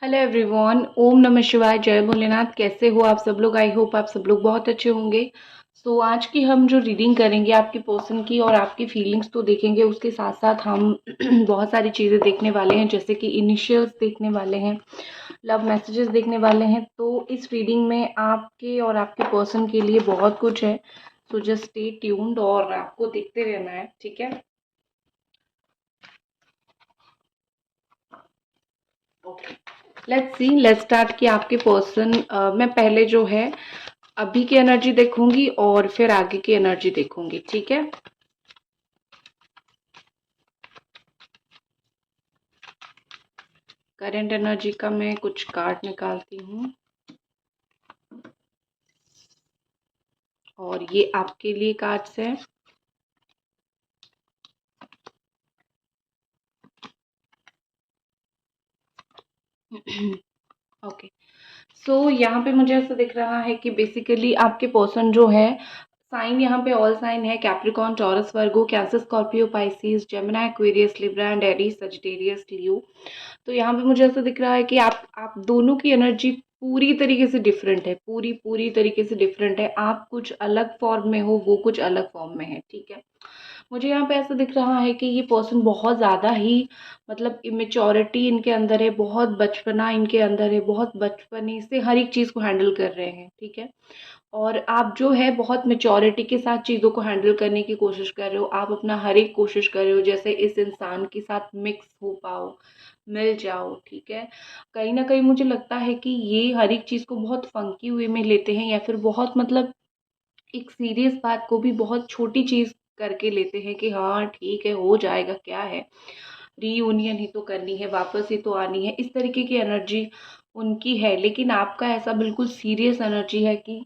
Hello everyone, ओम नमः शिवाय, जय भोलेनाथ। कैसे हो आप सब लोग? आई होप आप सब लोग बहुत अच्छे होंगे। आज की हम जो रीडिंग करेंगे आपके पर्सन की और आपकी फीलिंग्स तो देखेंगे, उसके साथ साथ हम बहुत सारी चीज़ें देखने वाले हैं, जैसे कि इनिशियल्स देखने वाले हैं, लव मैसेजेस देखने वाले हैं। तो इस रीडिंग में आपके और आपके पर्सन के लिए बहुत कुछ है। सो जस्ट स्टे ट्यून्ड और आपको देखते रहना है, ठीक है? ओके, लेट्स स्टार्ट कि आपके पर्सन मैं पहले जो है अभी की एनर्जी देखूंगी और फिर आगे की एनर्जी देखूंगी, ठीक है? करंट एनर्जी का मैं कुछ कार्ड निकालती हूँ और ये आपके लिए कार्ड्स है। ओके, यहाँ पे मुझे ऐसा दिख रहा है कि बेसिकली आपके पर्सन जो है, साइन यहाँ पे ऑल साइन है: Capricorn, Taurus, Virgo, Cancer, Scorpio, Pisces, Gemini, Aquarius, Libra and Aries, Sagittarius, Leo. तो यहाँ पे मुझे ऐसा दिख रहा है कि आप दोनों की एनर्जी पूरी तरीके से डिफरेंट है, पूरी पूरी तरीके से डिफरेंट है। आप कुछ अलग फॉर्म में हो, वो कुछ अलग फॉर्म में है, ठीक है? मुझे यहाँ पे ऐसा दिख रहा है कि ये पर्सन बहुत ज़्यादा ही, मतलब इमेच्योरिटी इनके अंदर है, बहुत बचपना इनके अंदर है, बहुत बचपने से हर एक चीज़ को हैंडल कर रहे हैं, ठीक है? और आप जो है बहुत मैच्योरिटी के साथ चीज़ों को हैंडल करने की कोशिश कर रहे हो। आप अपना हर एक कोशिश कर रहे हो जैसे इस इंसान के साथ मिक्स हो पाओ, मिल जाओ, ठीक है? कहीं न कहीं मुझे लगता है कि ये हर एक चीज़ को बहुत फंकी वे में लेते हैं, या फिर बहुत, मतलब एक सीरियस बात को भी बहुत छोटी चीज़ करके लेते हैं कि हाँ ठीक है, हो जाएगा, क्या है, रीयूनियन ही तो करनी है, वापस ही तो आनी है। इस तरीके की एनर्जी उनकी है, लेकिन आपका ऐसा बिल्कुल सीरियस एनर्जी है कि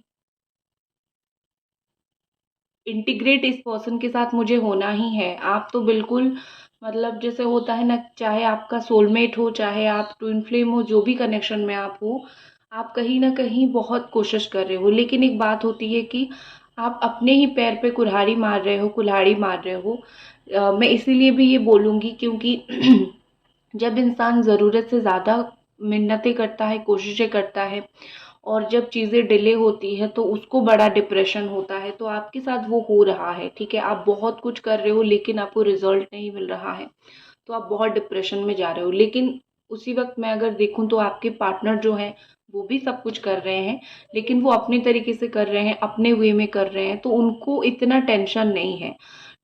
इंटीग्रेट इस पर्सन के साथ मुझे होना ही है। आप तो बिल्कुल, मतलब जैसे होता है ना, चाहे आपका सोलमेट हो, चाहे आप ट्विन फ्लेम हो, जो भी कनेक्शन में आप हो, आप कहीं ना कहीं बहुत कोशिश कर रहे हो। लेकिन एक बात होती है कि आप अपने ही पैर पे कुल्हाड़ी मार रहे हो, कुल्हाड़ी मार रहे हो। मैं इसीलिए भी ये बोलूँगी क्योंकि जब इंसान ज़रूरत से ज़्यादा मिन्नतें करता है, कोशिशें करता है, और जब चीज़ें डिले होती है तो उसको बड़ा डिप्रेशन होता है। तो आपके साथ वो हो रहा है, ठीक है? आप बहुत कुछ कर रहे हो लेकिन आपको रिजल्ट नहीं मिल रहा है, तो आप बहुत डिप्रेशन में जा रहे हो। लेकिन उसी वक्त मैं अगर देखूं तो आपके पार्टनर जो हैं वो भी सब कुछ कर रहे हैं, लेकिन वो अपने तरीके से कर रहे हैं, अपने वे में कर रहे हैं, तो उनको इतना टेंशन नहीं है,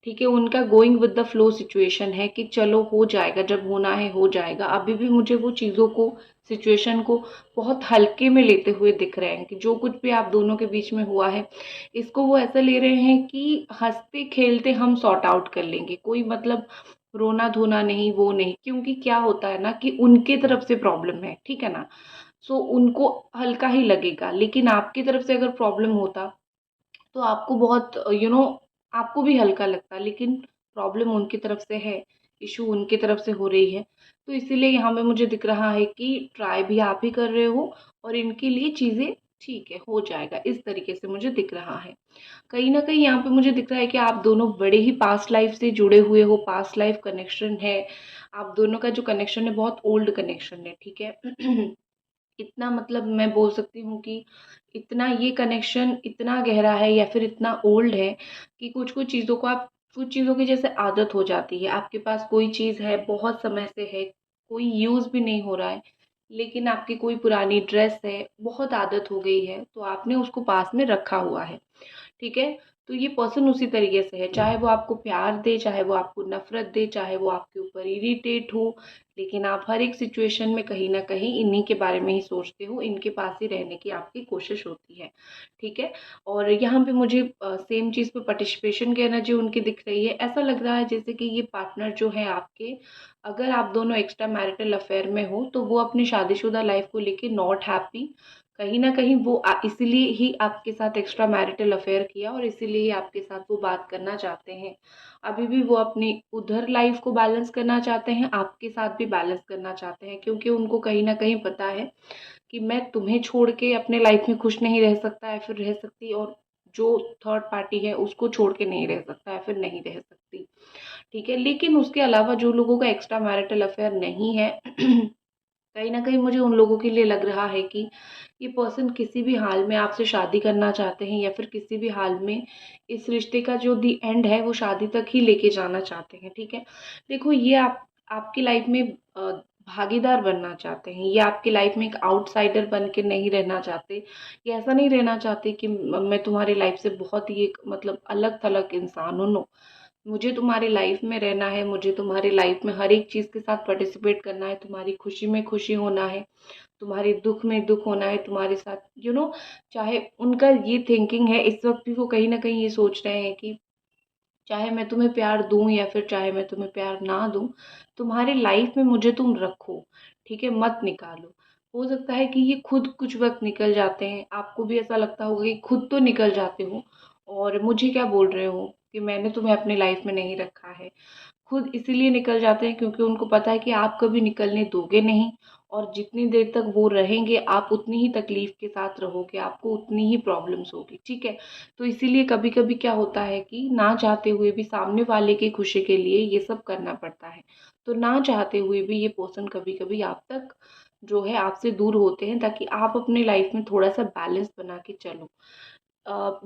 ठीक है? उनका going with the flow situation है कि चलो हो जाएगा, जब होना है हो जाएगा। अभी भी मुझे वो चीज़ों को, सिचुएशन को बहुत हल्के में लेते हुए दिख रहे हैं कि जो कुछ भी आप दोनों के बीच में हुआ है, इसको वो ऐसा ले रहे हैं कि हंसते खेलते हम सॉर्ट आउट कर लेंगे, कोई मतलब रोना धोना नहीं, वो नहीं। क्योंकि क्या होता है ना कि उनके तरफ से प्रॉब्लम है, ठीक है ना? उनको हल्का ही लगेगा, लेकिन आपकी तरफ से अगर प्रॉब्लम होता तो आपको बहुत आपको भी हल्का लगता। लेकिन प्रॉब्लम उनकी तरफ से है, इशू उनकी तरफ से हो रही है। तो इसीलिए यहाँ पे मुझे दिख रहा है कि ट्राई भी आप ही कर रहे हो और इनके लिए चीज़ें ठीक है, हो जाएगा, इस तरीके से मुझे दिख रहा है। कहीं न कहीं यहाँ पे मुझे दिख रहा है कि आप दोनों बड़े ही पास्ट लाइफ से जुड़े हुए हो, पास्ट लाइफ कनेक्शन है। आप दोनों का जो कनेक्शन है बहुत ओल्ड कनेक्शन है, ठीक है? इतना, मतलब मैं बोल सकती हूँ कि इतना ये कनेक्शन इतना गहरा है या फिर इतना ओल्ड है कि कुछ-कुछ चीज़ों को आप, कुछ चीज़ों की जैसे आदत हो जाती है। आपके पास कोई चीज़ है, बहुत समय से है, कोई यूज़ भी नहीं हो रहा है, लेकिन आपकी कोई पुरानी ड्रेस है, बहुत आदत हो गई है, तो आपने उसको पास में रखा हुआ है। ठीक है? तो ये पर्सन उसी तरीके से है, चाहे वो आपको प्यार दे, चाहे वो आपको नफ़रत दे, चाहे वो आपके ऊपर इरिटेट हो, लेकिन आप हर एक सिचुएशन में कहीं न कहीं इन्हीं के बारे में ही सोचते हो, इनके पास ही रहने की आपकी कोशिश होती है, ठीक है? और यहाँ पे मुझे सेम चीज़ पे पार्टिसिपेशन की एनर्जी उनकी दिख रही है। ऐसा लग रहा है जैसे कि ये पार्टनर जो है आपके, अगर आप दोनों एक्स्ट्रा मैरिटल अफ़ेयर में हो, तो वो अपनी शादीशुदा लाइफ़ को लेके नॉट हैप्पी। कहीं न कहीं वो इसीलिए ही आपके साथ एक्स्ट्रा मैरिटल अफ़ेयर किया और इसीलिए ही आपके साथ वो बात करना चाहते हैं। अभी भी वो अपनी उधर लाइफ़ को बैलेंस करना चाहते हैं, आपके साथ भी बैलेंस करना चाहते हैं, क्योंकि उनको कहीं न कहीं पता है कि मैं तुम्हें छोड़ के अपने लाइफ़ में खुश नहीं रह सकता या फिर रह सकती, और जो थर्ड पार्टी है उसको छोड़ के नहीं रह सकता या फिर नहीं रह सकती, ठीक है? लेकिन उसके अलावा जो लोगों का एक्स्ट्रा मैरिटल अफ़ेयर नहीं है कहीं न कहीं मुझे उन लोगों के लिए लग रहा है कि ये पर्सन किसी भी हाल में आपसे शादी करना चाहते हैं, या फिर किसी भी हाल में इस रिश्ते का जो दी एंड है वो शादी तक ही लेके जाना चाहते हैं, ठीक है? देखो, ये आप आपकी लाइफ में भागीदार बनना चाहते हैं, ये आपकी लाइफ में एक आउटसाइडर बन के नहीं रहना चाहते। ये ऐसा नहीं रहना चाहते कि मैं तुम्हारी लाइफ से बहुत ही एक मतलब अलग-थलग इंसान हूँ, नो। मुझे तुम्हारी लाइफ में रहना है, मुझे तुम्हारी लाइफ में हर एक चीज़ के साथ पार्टिसिपेट करना है, तुम्हारी खुशी में खुशी होना है, तुम्हारे दुख में दुख होना है तुम्हारे साथ, चाहे उनका ये थिंकिंग है इस वक्त भी, वो कहीं ना कहीं ये सोच रहे हैं कि चाहे मैं तुम्हें प्यार दूं या फिर चाहे मैं तुम्हें प्यार ना दूं, तुम्हारी लाइफ में मुझे तुम रखो, ठीक है, मत निकालो। हो सकता है कि ये खुद कुछ वक्त निकल जाते हैं, आपको भी ऐसा लगता होगा कि खुद तो निकल जाते हो और मुझे क्या बोल रहे हो कि मैंने तुम्हें अपनी लाइफ में नहीं रखा है। खुद इसीलिए निकल जाते हैं क्योंकि उनको पता है कि आप कभी निकलने दोगे नहीं, और जितनी देर तक वो रहेंगे आप उतनी ही तकलीफ के साथ रहोगे, आपको उतनी ही प्रॉब्लम्स होगी, ठीक है। तो इसीलिए कभी कभी क्या होता है कि ना चाहते हुए भी सामने वाले की खुशी के लिए ये सब करना पड़ता है। तो ना चाहते हुए भी ये पर्सन कभी कभी आप तक जो है आपसे दूर होते हैं, ताकि आप अपने लाइफ में थोड़ा सा बैलेंस बना के चलो।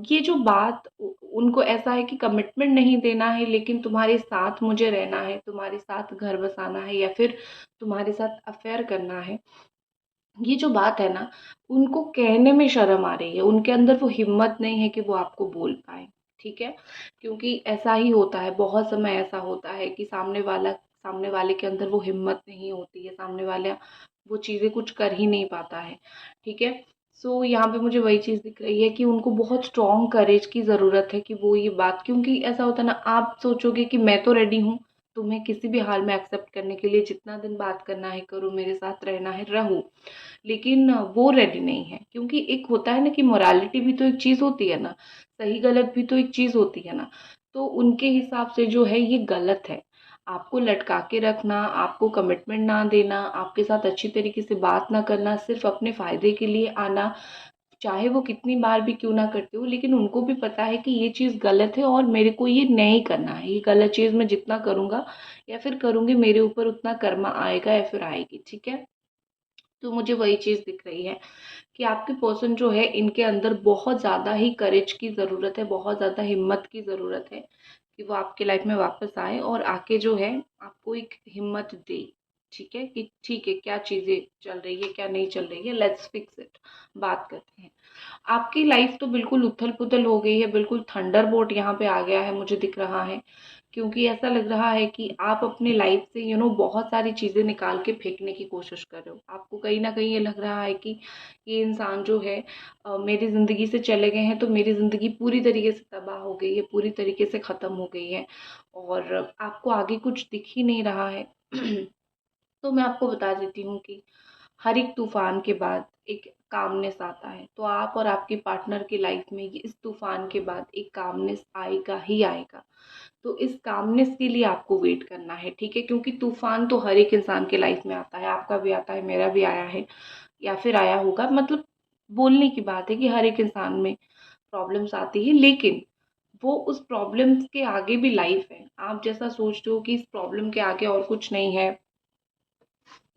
ये जो बात उनको ऐसा है कि कमिटमेंट नहीं देना है, लेकिन तुम्हारे साथ मुझे रहना है, तुम्हारे साथ घर बसाना है, या फिर तुम्हारे साथ अफेयर करना है। ये जो बात है ना, उनको कहने में शर्म आ रही है, उनके अंदर वो हिम्मत नहीं है कि वो आपको बोल पाए, ठीक है। क्योंकि ऐसा ही होता है, बहुत समय ऐसा होता है कि सामने वाले के अंदर वो हिम्मत नहीं होती है, सामने वाला वो चीज़ें कुछ कर ही नहीं पाता है, ठीक है। सो यहाँ पे मुझे वही चीज़ दिख रही है कि उनको बहुत स्ट्रॉन्ग करेज की ज़रूरत है कि वो ये बात, क्योंकि ऐसा होता है ना, आप सोचोगे कि मैं तो रेडी हूँ तुम्हें किसी भी हाल में एक्सेप्ट करने के लिए, जितना दिन बात करना है करो, मेरे साथ रहना है रहो, लेकिन वो रेडी नहीं है। क्योंकि एक होता है ना कि मोरालिटी भी तो एक चीज़ होती है ना, सही गलत भी तो एक चीज़ होती है ना। तो उनके हिसाब से जो है ये गलत है, आपको लटका के रखना, आपको कमिटमेंट ना देना, आपके साथ अच्छी तरीके से बात ना करना, सिर्फ अपने फ़ायदे के लिए आना, चाहे वो कितनी बार भी क्यों ना करते हो, लेकिन उनको भी पता है कि ये चीज़ गलत है और मेरे को ये नहीं करना है, ये गलत चीज़ मैं जितना करूँगा या फिर करूँगी मेरे ऊपर उतना कर्मा आएगा या फिर आएगी, ठीक है। तो मुझे वही चीज़ दिख रही है कि आपके पर्सन जो है इनके अंदर बहुत ज़्यादा ही करेज की ज़रूरत है, बहुत ज़्यादा हिम्मत की ज़रूरत है कि वो आपके लाइफ में वापस आए और आके जो है आपको एक हिम्मत दे, ठीक है, कि ठीक है क्या चीज़ें चल रही है क्या नहीं चल रही है, लेट्स फिक्स इट, बात करते हैं। आपकी लाइफ तो बिल्कुल उथल पुथल हो गई है, बिल्कुल थंडरबोल्ट यहाँ पे आ गया है मुझे दिख रहा है। क्योंकि ऐसा लग रहा है कि आप अपनी लाइफ से बहुत सारी चीज़ें निकाल के फेंकने की कोशिश कर रहे हो। आपको कहीं ना कहीं ये लग रहा है कि ये इंसान जो है मेरी ज़िंदगी से चले गए हैं, तो मेरी ज़िंदगी पूरी तरीके से तबाह हो गई है, पूरी तरीके से ख़त्म हो गई है, और आपको आगे कुछ दिख ही नहीं रहा है। तो मैं आपको बता देती हूँ कि हर एक तूफान के बाद एक कामनेस आता है, तो आप और आपके पार्टनर की लाइफ में इस तूफान के बाद एक कामनेस आएगा ही आएगा। तो इस कामनेस के लिए आपको वेट करना है, ठीक है। क्योंकि तूफान तो हर एक इंसान के लाइफ में आता है, आपका भी आता है, मेरा भी आया है या फिर आया होगा, मतलब बोलने की बात है कि हर एक इंसान में प्रॉब्लम्स आती है, लेकिन वो उस प्रॉब्लम्स के आगे भी लाइफ है। आप जैसा सोचते हो कि इस प्रॉब्लम के आगे और कुछ नहीं है,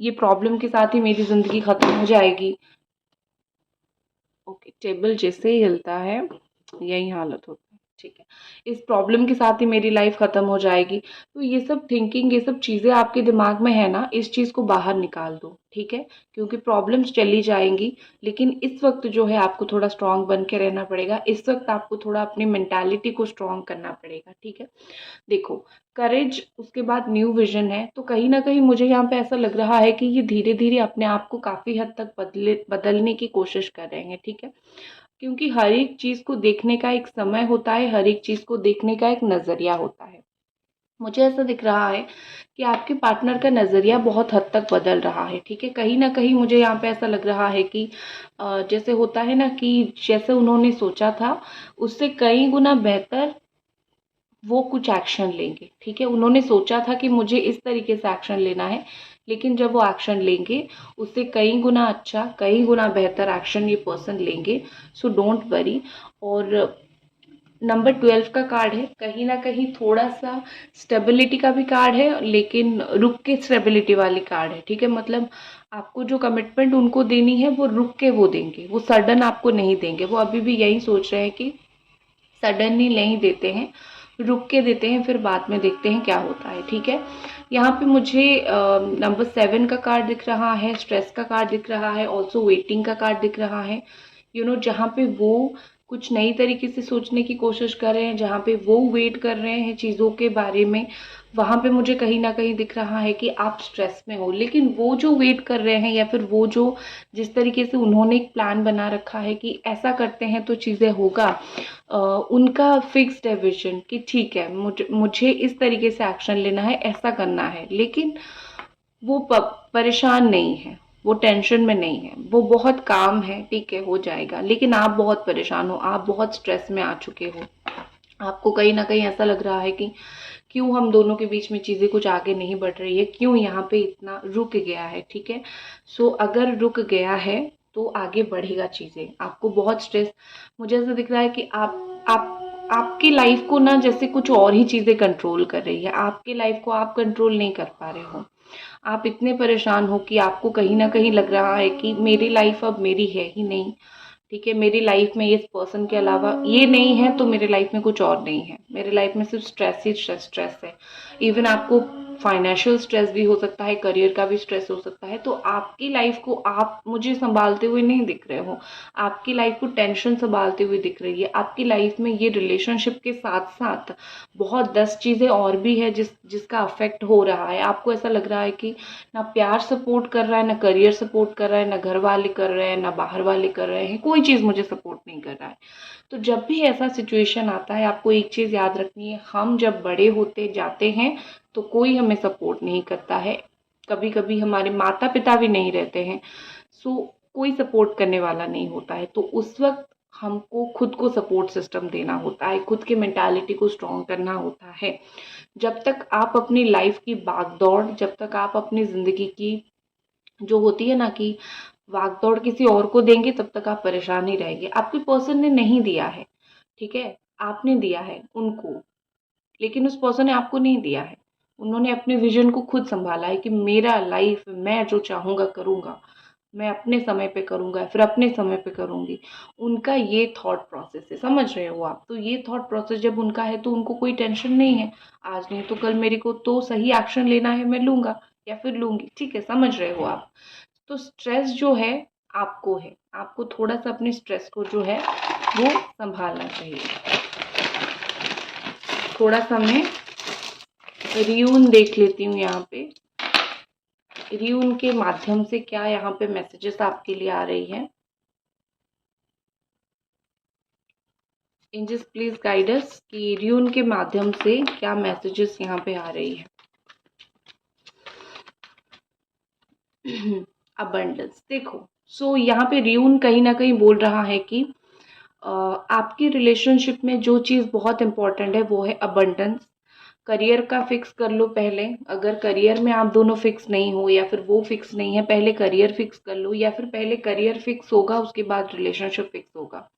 ये प्रॉब्लम के साथ ही मेरी ज़िंदगी ख़त्म हो जाएगी, ओके, टेबल जैसे ही हिलता है यही हालत होती है, ठीक है। इस प्रॉब्लम के साथ ही मेरी लाइफ ख़त्म हो जाएगी, तो ये सब थिंकिंग, ये सब चीज़ें आपके दिमाग में है ना, इस चीज़ को बाहर निकाल दो, ठीक है। क्योंकि प्रॉब्लम्स चली जाएंगी, लेकिन इस वक्त जो है आपको थोड़ा स्ट्रांग बन के रहना पड़ेगा, इस वक्त आपको थोड़ा अपनी मेंटालिटी को स्ट्रांग करना पड़ेगा, ठीक है। देखो, करेज उसके बाद न्यू विजन है, तो कहीं ना कहीं मुझे यहाँ पे ऐसा लग रहा है कि ये धीरे धीरे अपने आप को काफ़ी हद तक बदलने की कोशिश कर रहे हैं, ठीक है। क्योंकि हर एक चीज़ को देखने का एक समय होता है, हर एक चीज़ को देखने का एक नज़रिया होता है। मुझे ऐसा दिख रहा है कि आपके पार्टनर का नज़रिया बहुत हद तक बदल रहा है, ठीक है। कहीं ना कहीं मुझे यहाँ पे ऐसा लग रहा है कि जैसे होता है ना कि जैसे उन्होंने सोचा था उससे कई गुना बेहतर वो कुछ एक्शन लेंगे, ठीक है। उन्होंने सोचा था कि मुझे इस तरीके से एक्शन लेना है, लेकिन जब वो एक्शन लेंगे उससे कई गुना अच्छा, कई गुना बेहतर एक्शन ये पर्सन लेंगे। So don't worry. और नंबर 12 का कार्ड है, कहीं ना कहीं थोड़ा सा स्टेबिलिटी का भी कार्ड है, लेकिन रुक के स्टेबिलिटी वाली कार्ड है। ठीक है, मतलब आपको जो कमिटमेंट उनको देनी है वो रुक के वो देंगे, वो सडन आपको नहीं देंगे। वो अभी भी यही सोच रहे हैं कि सडनली नहीं देते हैं, रुक के देते हैं, फिर बाद में देखते हैं क्या होता है। ठीक है, यहाँ पे मुझे नंबर 7 का कार्ड दिख रहा है, स्ट्रेस का कार्ड दिख रहा है, ऑल्सो वेटिंग का कार्ड दिख रहा है। जहाँ पे वो कुछ नई तरीके से सोचने की कोशिश कर रहे हैं, जहाँ पे वो वेट कर रहे हैं चीज़ों के बारे में, वहाँ पे मुझे कहीं ना कहीं दिख रहा है कि आप स्ट्रेस में हो। लेकिन वो जो वेट कर रहे हैं, या फिर वो जो जिस तरीके से उन्होंने एक प्लान बना रखा है कि ऐसा करते हैं तो चीज़ें होगा, उनका फिक्स्ड है विजन कि ठीक है, मुझे इस तरीके से एक्शन लेना है, ऐसा करना है। लेकिन वो परेशान नहीं है, वो टेंशन में नहीं है, वो बहुत काम है। ठीक है, हो जाएगा। लेकिन आप बहुत परेशान हो, आप बहुत स्ट्रेस में आ चुके हो। आपको कहीं ना कहीं ऐसा लग रहा है कि क्यों हम दोनों के बीच में चीज़ें कुछ आगे नहीं बढ़ रही है, क्यों यहाँ पे इतना रुक गया है। ठीक है, सो अगर रुक गया है तो आगे बढ़ेगा चीज़ें। आपको बहुत स्ट्रेस, मुझे ऐसा दिख रहा है कि आप आपकी लाइफ को ना जैसे कुछ और ही चीज़ें कंट्रोल कर रही है, आपकी लाइफ को आप कंट्रोल नहीं कर पा रहे हो। आप इतने परेशान हो कि आपको कहीं ना कहीं लग रहा है कि मेरी लाइफ अब मेरी है ही नहीं। ठीक है, मेरी लाइफ में इस पर्सन के अलावा ये नहीं है, तो मेरी लाइफ में कुछ और नहीं है, मेरी लाइफ में सिर्फ स्ट्रेस ही स्ट्रेस है। इवन आपको फाइनेंशियल स्ट्रेस भी हो सकता है, करियर का भी स्ट्रेस हो सकता है। तो आपकी लाइफ को आप मुझे संभालते हुए नहीं दिख रहे हो, आपकी लाइफ को टेंशन संभालते हुए दिख रही है। आपकी लाइफ में ये रिलेशनशिप के साथ साथ बहुत 10 चीज़ें और भी है जिसका अफेक्ट हो रहा है। आपको ऐसा लग रहा है कि ना प्यार सपोर्ट कर रहा है, ना करियर सपोर्ट कर रहा है, ना घर वाले कर रहे हैं, ना बाहर वाले कर रहे हैं, कोई चीज़ मुझे सपोर्ट नहीं कर रहा है। तो जब भी ऐसा सिचुएशन आता है, आपको एक चीज़ याद रखनी है, हम जब बड़े होते जाते हैं तो कोई हमें सपोर्ट नहीं करता है। कभी कभी हमारे माता पिता भी नहीं रहते हैं, सो कोई सपोर्ट करने वाला नहीं होता है। तो उस वक्त हमको खुद को सपोर्ट सिस्टम देना होता है, खुद की मेंटालिटी को स्ट्रॉन्ग करना होता है। जब तक आप अपनी लाइफ की भागदौड़, जब तक आप अपनी ज़िंदगी की जो होती है ना कि भागदौड़ किसी और को देंगे, तब तक आप परेशान ही रहेंगे। आपके पर्सन ने नहीं दिया है, ठीक है, आपने दिया है उनको, लेकिन उस पर्सन ने आपको नहीं दिया है। उन्होंने अपने विजन को खुद संभाला है कि मेरा लाइफ मैं जो चाहूँगा करूँगा, मैं अपने समय पे करूँगा, फिर अपने समय पे करूँगी। उनका ये थॉट प्रोसेस है, समझ रहे हो आप? तो ये थॉट प्रोसेस जब उनका है तो उनको कोई टेंशन नहीं है, आज नहीं तो कल मेरे को तो सही एक्शन लेना है, मैं लूँगा या फिर लूँगी। ठीक है, समझ रहे हो आप? तो स्ट्रेस जो है, आपको थोड़ा सा अपने स्ट्रेस को जो है वो संभालना चाहिए। थोड़ा सा मैं रियून देख लेती हूँ यहाँ पे, रियून के माध्यम से क्या यहाँ पे मैसेजेस आपके लिए आ रही है। एंजल्स प्लीज गाइड अस कि रियून के माध्यम से क्या मैसेजेस यहाँ पे आ रही है। अबंडेंस देखो, सो यहाँ पे रियून कहीं ना कहीं बोल रहा है कि आपकी रिलेशनशिप में जो चीज़ बहुत इंपॉर्टेंट है वो है अबंडेंस। करियर का फिक्स कर लो पहले। अगर करियर में आप दोनों फिक्स नहीं हो, या फिर वो फिक्स नहीं है, पहले करियर फिक्स कर लो, या फिर पहले करियर फिक्स होगा उसके बाद रिलेशनशिप फिक्स होगा।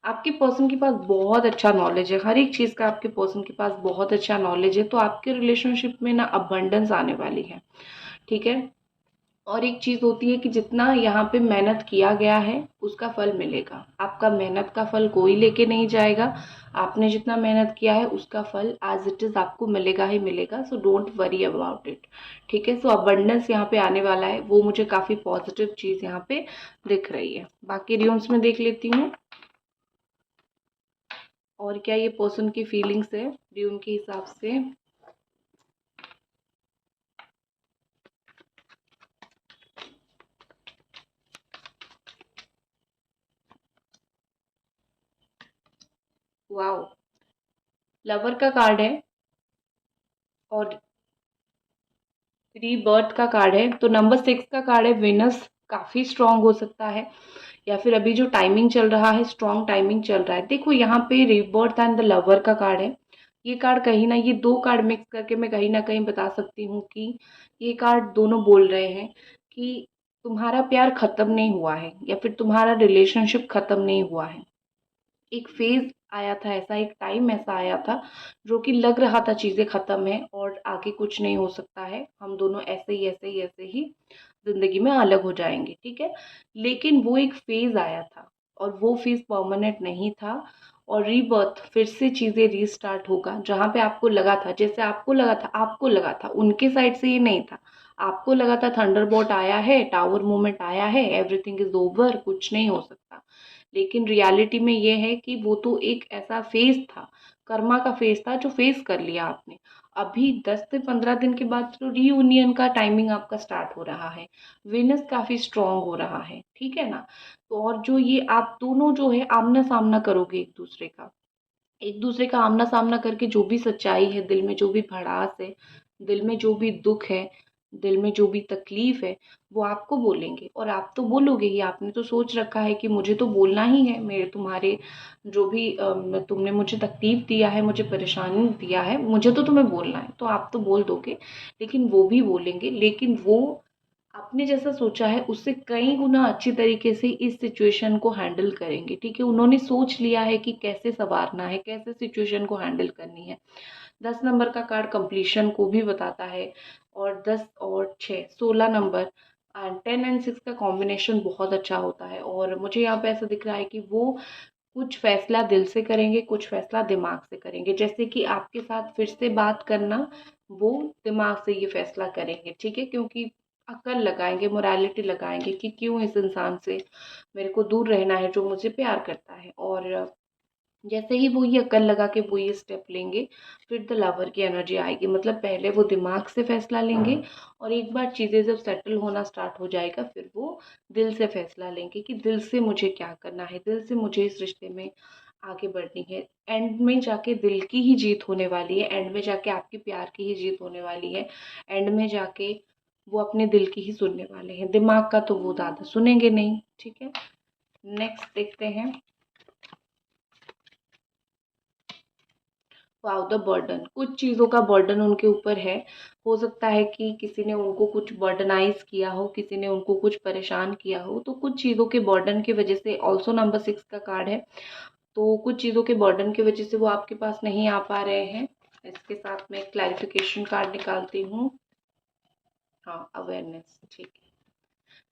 आपके पर्सन के पास बहुत अच्छा नॉलेज है, हर एक चीज़ का आपके पर्सन के पास बहुत अच्छा नॉलेज है। तो आपके रिलेशनशिप में ना अबंडेंस आने वाली है। ठीक है, और एक चीज़ होती है कि जितना यहाँ पे मेहनत किया गया है उसका फल मिलेगा। आपका मेहनत का फल कोई लेके नहीं जाएगा। आपने जितना मेहनत किया है उसका फल एज इट इज़ आपको मिलेगा ही मिलेगा। So don't worry about it. ठीक है, सो अबंडेंस यहाँ पे आने वाला है, वो मुझे काफ़ी पॉजिटिव चीज़ यहाँ पे दिख रही है। बाकी रियून्स में देख लेती हूँ और क्या ये पर्सन की फीलिंग्स है रियून के हिसाब से। वाओ, लवर का कार्ड है और रीबर्थ का कार्ड है। तो नंबर 6 का कार्ड है, विनस काफ़ी स्ट्रांग हो सकता है, या फिर अभी जो टाइमिंग चल रहा है स्ट्रांग टाइमिंग चल रहा है। देखो यहाँ पे रीबर्थ एंड द लवर का कार्ड है। ये कार्ड कहीं ना, ये दो कार्ड मिक्स करके मैं कहीं ना कहीं बता सकती हूँ कि ये कार्ड दोनों बोल रहे हैं कि तुम्हारा प्यार खत्म नहीं हुआ है, या फिर तुम्हारा रिलेशनशिप खत्म नहीं हुआ है। एक फेज़ आया था ऐसा, एक टाइम ऐसा आया था जो कि लग रहा था चीज़ें ख़त्म हैं और आगे कुछ नहीं हो सकता है, हम दोनों ऐसे ही, ऐसे ही, ऐसे ही ज़िंदगी में अलग हो जाएँगे, ठीक है? लेकिन वो एक फेज़ आया था और वो फेज़ परमानेंट नहीं था और रीबर्थ फिर से चीज़ें रीस्टार्ट होगा, जहाँ पे आपको लगा था, जैसे आपको लगा था, उनके साइड से ये नहीं था। आपको लगा था थंडरबोल्ट आया है, टावर मूवमेंट आया है, एवरीथिंग इज़ ओवर, कुछ नहीं हो सकता। लेकिन रियलिटी में ये है कि वो तो एक ऐसा फेज़ था, कर्मा का फेज़ था जो फेस कर लिया आपने। अभी 10 से 15 दिन के बाद तो रीयूनियन का टाइमिंग आपका स्टार्ट हो रहा है। वेनस काफ़ी स्ट्रॉन्ग हो रहा है, ठीक है ना? तो और जो ये आप दोनों जो है आमना-सामना करोगे एक-दूसरे का। एक-दूसरे का आमना-सामना करके जो भी सच्चाई है, दिल में जो भी भड़ास है, दिल में जो भी दुःख है, दिल में जो भी तकलीफ़ है, वो आपको बोलेंगे और आप तो बोलोगे ही। आपने तो सोच रखा है कि मुझे तो बोलना ही है, मेरे तुम्हारे जो भी तुमने मुझे तकलीफ़ दिया है, मुझे परेशानी दिया है, मुझे तो तुम्हें बोलना है, तो आप तो बोल दोगे। लेकिन वो भी बोलेंगे, लेकिन वो आपने जैसा सोचा है उससे कई गुना अच्छी तरीके से इस सिचुएशन को हैंडल करेंगे, ठीक है? उन्होंने सोच लिया है कि कैसे सँवारना है, कैसे सिचुएशन को हैंडल करनी है। 10 नंबर का कार्ड कंप्लीशन को भी बताता है और 10 और 6 16 नंबर एंड 10 एंड 6 का कॉम्बिनेशन बहुत अच्छा होता है और मुझे यहाँ पे ऐसा दिख रहा है कि वो कुछ फैसला दिल से करेंगे, कुछ फैसला दिमाग से करेंगे। जैसे कि आपके साथ फिर से बात करना, वो दिमाग से ये फैसला करेंगे, ठीक है? क्योंकि अक्ल लगाएँगे, मोरालिटी लगाएँगे कि क्यों इस इंसान से मेरे को दूर रहना है जो मुझे प्यार करता है और जैसे ही वो ये अकल लगा के वो ये स्टेप लेंगे, फिर द लवर की एनर्जी आएगी। मतलब पहले वो दिमाग से फैसला लेंगे और एक बार चीज़ें जब सेटल होना स्टार्ट हो जाएगा, फिर वो दिल से फैसला लेंगे कि दिल से मुझे क्या करना है, दिल से मुझे इस रिश्ते में आगे बढ़नी है। एंड में जाके दिल की ही जीत होने वाली है, एंड में जाके आपके प्यार की ही जीत होने वाली है, एंड में जाके वो अपने दिल की ही सुनने वाले हैं। दिमाग का तो वो ज़्यादा सुनेंगे नहीं, ठीक है? नेक्स्ट देखते हैं। वाओ द बर्डन, कुछ चीज़ों का बर्डन उनके ऊपर है। हो सकता है कि किसी ने उनको कुछ बर्डनाइज़ किया हो, किसी ने उनको कुछ परेशान किया हो, तो कुछ चीज़ों के बर्डन की वजह से ऑल्सो नंबर 6 का कार्ड है, तो कुछ चीज़ों के बर्डन की वजह से वो आपके पास नहीं आ पा रहे हैं। इसके साथ मैं एक क्लैरिफ़िकेशन कार्ड निकालती हूँ। हाँ, अवेयरनेस, ठीक है।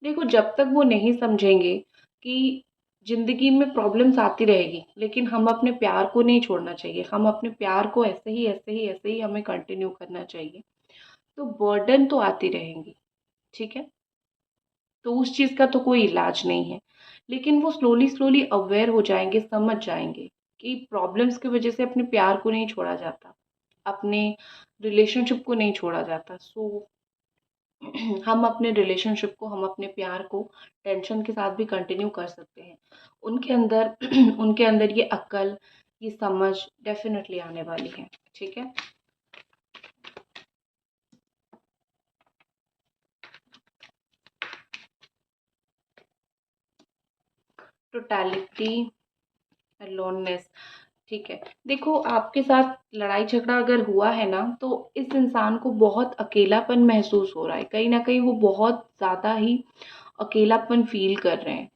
देखो, जब तक वो नहीं समझेंगे कि ज़िंदगी में प्रॉब्लम्स आती रहेगी, लेकिन हम अपने प्यार को नहीं छोड़ना चाहिए। हम अपने प्यार को ऐसे ही, ऐसे ही, ऐसे ही हमें कंटिन्यू करना चाहिए। तो बर्डन तो आती रहेंगी, ठीक है? तो उस चीज़ का तो कोई इलाज नहीं है। लेकिन वो स्लोली-स्लोली अवेयर हो जाएँगे, समझ जाएँगे कि प्रॉब्लम्स की वज़ह से अपने प्यार को नहीं छोड़ा जाता, अपने रिलेशनशिप को नहीं छोड़ा जाता। सो हम अपने रिलेशनशिप को, हम अपने प्यार को टेंशन के साथ भी कंटिन्यू कर सकते हैं। उनके अंदर उनके अंदर ये अक्ल, ये समझ डेफ़िनेटली आने वाली है, ठीक है? टोटैलिटी, अलोननेस, ठीक है। देखो, आपके साथ लड़ाई झगड़ा अगर हुआ है ना, तो इस इंसान को बहुत अकेलापन महसूस हो रहा है। कहीं न कहीं वो बहुत ज़्यादा ही अकेलापन फ़ील कर रहे हैं।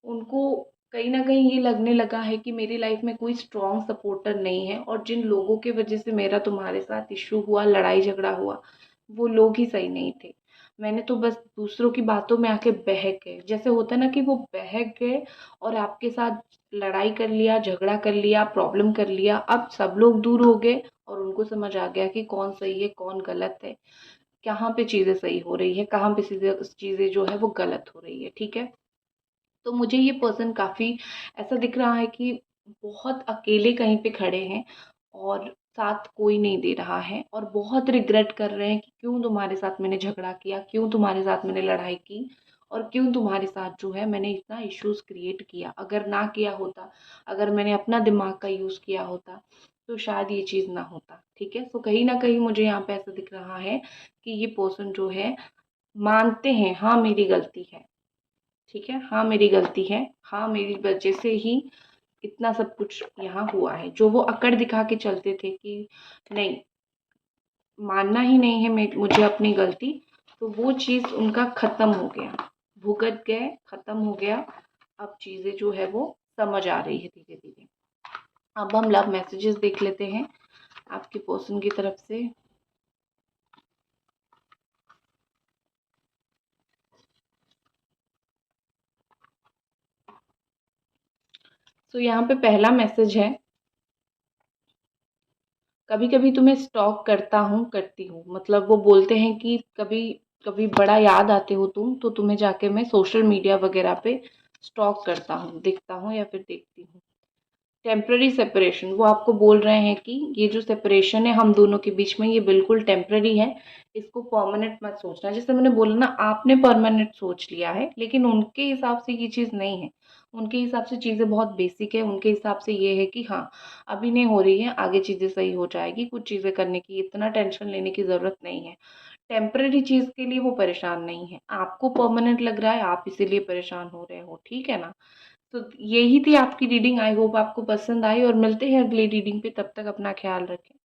उनको कहीं न कहीं ये लगने लगा है कि मेरी लाइफ़ में कोई स्ट्रॉन्ग सपोर्टर नहीं है और जिन लोगों की वज़ह से मेरा तुम्हारे साथ इश्यू हुआ, लड़ाई झगड़ा हुआ, वो लोग ही सही नहीं थे। मैंने तो बस दूसरों की बातों में आके बहक गए। जैसे होता है ना कि वो बहक गए और आपके साथ लड़ाई कर लिया, झगड़ा कर लिया, प्रॉब्लम कर लिया। अब सब लोग दूर हो गए और उनको समझ आ गया कि कौन सही है, कौन गलत है, कहाँ पे चीज़ें सही हो रही है, कहाँ पे चीज़ें जो है वो गलत हो रही है, ठीक है? तो मुझे ये पर्सन काफ़ी ऐसा दिख रहा है कि बहुत अकेले कहीं पे खड़े हैं और साथ कोई नहीं दे रहा है और बहुत रिग्रेट कर रहे हैं कि क्यों तुम्हारे साथ मैंने झगड़ा किया, क्यों तुम्हारे साथ मैंने लड़ाई की और क्यों तुम्हारे साथ जो है मैंने इतना इश्यूज़ क्रिएट किया। अगर ना किया होता, अगर मैंने अपना दिमाग का यूज़ किया होता, तो शायद ये चीज़ ना होता, ठीक है? तो कहीं न कहीं मुझे यहाँ पे ऐसा दिख रहा है कि ये पर्सन जो है मानते हैं, हाँ, मेरी गलती है। ठीक है? हाँ, मेरी गलती है। हाँ, मेरी वजह से ही इतना सब कुछ यहाँ हुआ है। जो वो अकड़ दिखा के चलते थे कि नहीं, मानना ही नहीं है मुझे अपनी गलती, तो वो चीज़ उनका ख़त्म हो गया। भुगत गए, ख़त्म हो गया। अब चीज़ें जो है वो समझ आ रही है धीरे-धीरे। अब हम लव मैसेजेस देख लेते हैं आपके पर्सन की तरफ से। तो यहाँ पे पहला मैसेज है, कभी कभी तुम्हें स्टॉक करता हूँ करती हूँ। मतलब वो बोलते हैं कि कभी कभी बड़ा याद आते हो तुम, तो तुम्हें जाके मैं सोशल मीडिया वगैरह पे स्टॉक करता हूँ, दिखता हूँ या फिर देखती हूँ। टेम्पररी सेपरेशन, वो आपको बोल रहे हैं कि ये जो सेपरेशन है हम दोनों के बीच में, ये बिल्कुल टेम्पररी है, इसको परमानेंट मत सोचना। जैसे मैंने बोला ना, आपने परमानेंट सोच लिया है, लेकिन उनके हिसाब से ये चीज़ नहीं है। उनके हिसाब से चीज़ें बहुत बेसिक है। उनके हिसाब से ये है कि हाँ, अभी नहीं हो रही है, आगे चीज़ें सही हो जाएगी, कुछ चीज़ें करने की इतना टेंशन लेने की ज़रूरत नहीं है। टेम्पररी चीज़ के लिए वो परेशान नहीं है, आपको परमानेंट लग रहा है, आप इसीलिए परेशान हो रहे हो, ठीक है ना। तो यही थी आपकी रीडिंग। आई होप आपको पसंद आई, और मिलते हैं अगली रीडिंग पे। तब तक अपना ख्याल रखें।